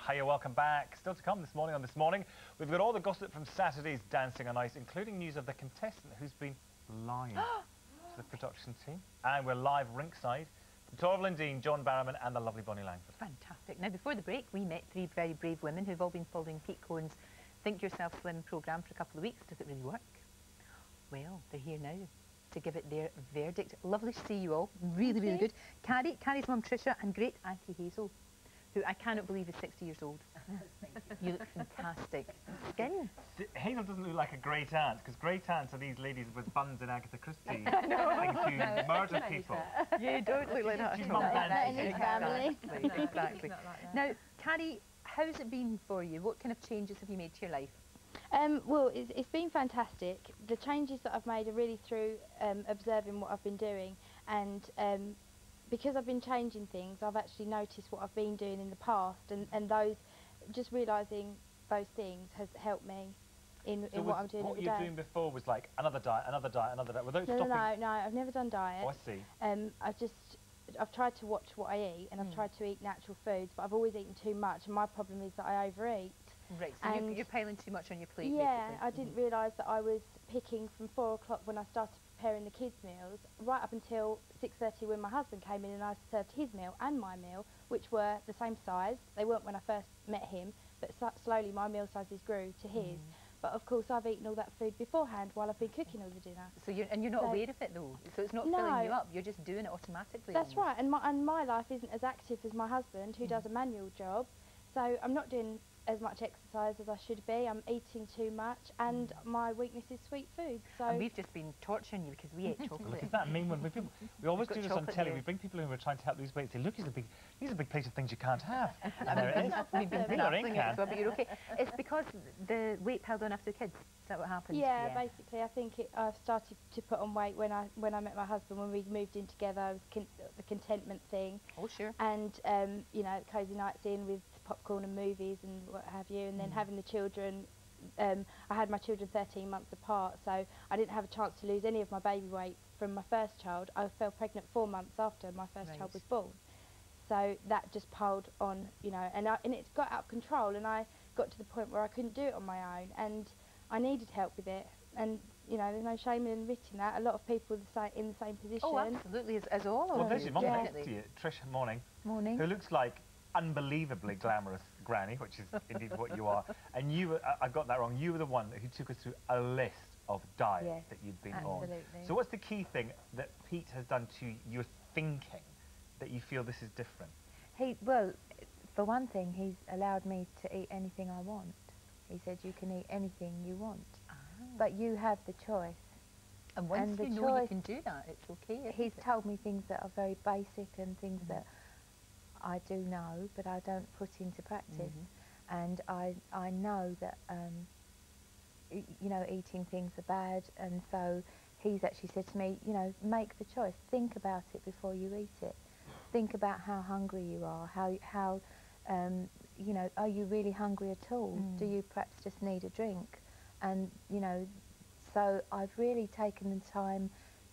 Hiya, welcome back. Still to come this morning on This Morning, we've got all the gossip from Saturday's Dancing on Ice, including news of the contestant who's been lying to the production team. And we're live ringside from Torval Dean, John Barrowman and the lovely Bonnie Langford. Fantastic. Now, before the break, we met three very brave women who've all been following Pete Cohen's Think Yourself Slim programme for a couple of weeks. Does it really work? Well, they're here now to give it their verdict. Lovely to see you all. Really, really good. Carrie's mum Tricia and great Auntie Hazel, who I cannot believe is 60 years old. You look fantastic. Skin. Hazel doesn't look like a great aunt, because great aunts are these ladies with buns in Agatha Christie who murder people. You don't look like that. She's mum's auntie. Exactly. Now, Carrie, how's it been for you? What kind of changes have you made to your life? Well, it's been fantastic. The changes that I've made are really through observing what I've been doing, and because I've been changing things, I've actually noticed what I've been doing in the past, and those, just realising those things has helped me in what I'm doing every day. What you were doing before was like another diet, another diet, another diet. Were those stopping? No, I've never done diet. Oh, I see. I've tried to watch what I eat, and I've tried to eat natural foods, but I've always eaten too much, and my problem is that I overeat. Right, so you're piling too much on your plate, yeah, basically. I didn't realise that I was picking from 4 o'clock when I started preparing the kids' meals, right up until 6:30 when my husband came in and I served his meal and my meal, which were the same size. They weren't when I first met him, but slowly my meal sizes grew to his. But of course I've eaten all that food beforehand while I've been cooking all the dinner. So you're not aware of it though? So it's not filling you up, you're just doing it automatically? That's right, and my life isn't as active as my husband, who does a manual job, so I'm not doing as much exercise as I should be. I'm eating too much, and my weakness is sweet food. So and we've just been torturing you because we ate chocolate. Look at that mean one. We always do this on telly. We bring people in who are trying to help lose weight. Say, look, here's a big plate of things you can't have. And there it is. We've been napping it as well, but you're okay. It's because the weight piled on after the kids. Is that what happened? Yeah, basically, I think I've started to put on weight when I met my husband, when we moved in together. It was the contentment thing. Oh, sure. And you know, cozy nights in with popcorn and movies and what have you, and then having the children. I had my children 13 months apart, so I didn't have a chance to lose any of my baby weight from my first child. I fell pregnant 4 months after my first child was born, so that just piled on, you know, and it got out of control, and I got to the point where I couldn't do it on my own, and I needed help with it. And you know, there's no shame in admitting that. A lot of people are in the same position. Oh, absolutely, as all of us. Well, there's your mum next to you, Trish. Morning. Morning. Who looks like unbelievably glamorous granny, which is indeed what you are. And you were, I got that wrong, you were the one who took us through a list of diets that you'd been on. So what's the key thing that Pete has done to your thinking that you feel this is different? Well, for one thing, he's allowed me to eat anything I want. He said you can eat anything you want, but you have the choice. And once you know you can do that, it's okay. He's told me things that are very basic and things that I do know, but I don't put into practice. And I know that, you know, eating things are bad, and so he's actually said to me, you know, make the choice. Think about it before you eat it. Think about how hungry you are, how you know, are you really hungry at all? Do you perhaps just need a drink? And, you know, so I've really taken the time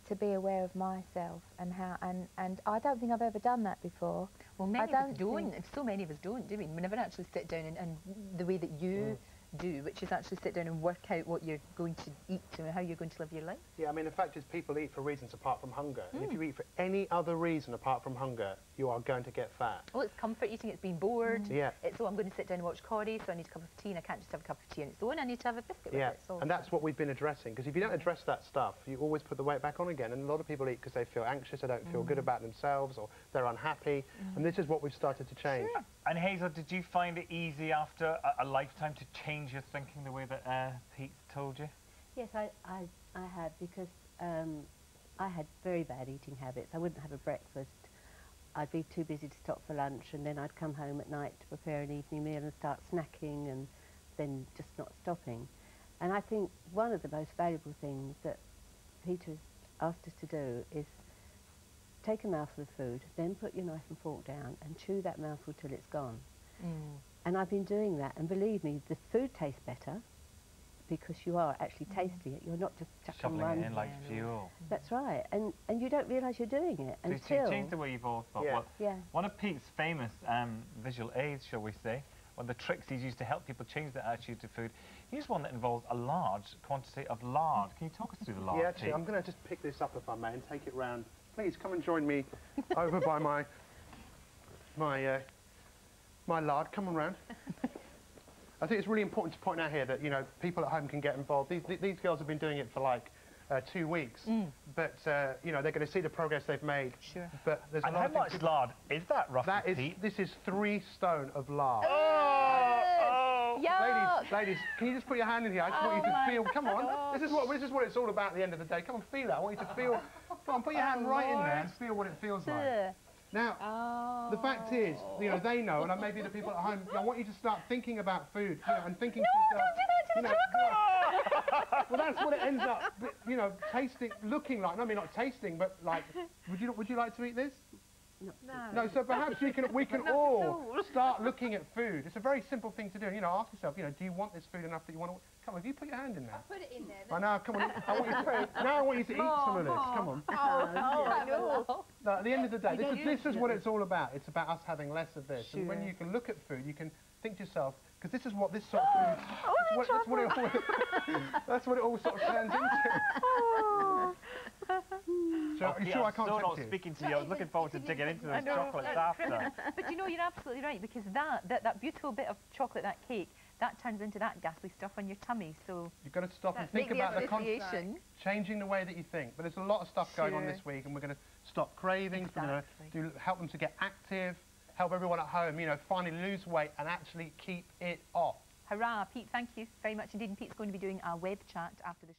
to be aware of myself and how, and I don't think I've ever done that before. Well, many of us don't. So many of us don't, do we? We never actually sit down and the way that you do, which is actually sit down and work out what you're going to eat and how you're going to live your life. Yeah, I mean, the fact is people eat for reasons apart from hunger. And if you eat for any other reason apart from hunger, you are going to get fat. Well, it's comfort eating, it's being bored. Yeah. It's, oh, I'm going to sit down and watch Corrie, so I need a cup of tea, and I can't just have a cup of tea on its own, I need to have a biscuit with it. So and that's what we've been addressing, because if you don't address that stuff, you always put the weight back on again. And a lot of people eat because they feel anxious, they don't feel good about themselves, or they're unhappy. And this is what we've started to change. Sure. And Hazel, did you find it easy after a lifetime to change your thinking the way that Pete told you? Yes, I have, because I had very bad eating habits. I wouldn't have a breakfast. I'd be too busy to stop for lunch, and then I'd come home at night to prepare an evening meal and start snacking, and then just not stopping. And I think one of the most valuable things that Peter's asked us to do is take a mouthful of food, then put your knife and fork down and chew that mouthful till it's gone. And I've been doing that, and believe me, the food tastes better because you are actually tasting it. You're not just chucking one. Shoveling it in like fuel. That's right, and you don't realise you're doing it until... Change the way you've all thought. Well, one of Pete's famous visual aids, shall we say, one of the tricks he's used to help people change their attitude to food. Here's one that involves a large quantity of lard. Can you talk us through the lard? Yeah, actually, I'm going to just pick this up if I may and take it round. Please come and join me over by my lard. Come on round. I think it's really important to point out here that, you know, people at home can get involved. These girls have been doing it for like 2 weeks, but you know, they're going to see the progress they've made. Sure. But there's a And lot how of much lard is that, roughly, Pete? This is 3 stone of lard. Ladies, can you just put your hand in here? I just want you to feel. Come on, this is what it's all about at the end of the day. Come on, feel it. I want you to feel. Come on, put your hand right in there and feel what it feels like. Now, the fact is, you know, they know, and maybe the people at home, I want you to start thinking about food, you know, and thinking to yourself, you know, well, that's what it ends up, you know, tasting, looking like. I mean, not tasting, but like, would you like to eat this? No. So perhaps we can all start looking at food. It's a very simple thing to do. You know, ask yourself, you know, do you want this food enough that you want to? Come on, if you put your hand in there. I'll put it in there. I know. Come on. I want you to eat some of this. Come on. Oh, No, at the end of the day, this is what it's all about. It's about us having less of this. Sure. And when you can look at food, you can think to yourself, because this is what this sort of food. That's what it all sort of turns into. So, are you sure I can't still tempt not you? speaking to you. I was looking forward to digging into those chocolates after. But you know, you're absolutely right, because that beautiful bit of chocolate, that cake, that turns into that ghastly stuff on your tummy. So you've got to stop and think about the concept, changing the way that you think. But there's a lot of stuff going on this week, and we're going to stop cravings. We're going to help them to get active, help everyone at home, you know, finally lose weight and actually keep it off. Hurrah, Pete, thank you very much indeed. And Pete's going to be doing a web chat after the show.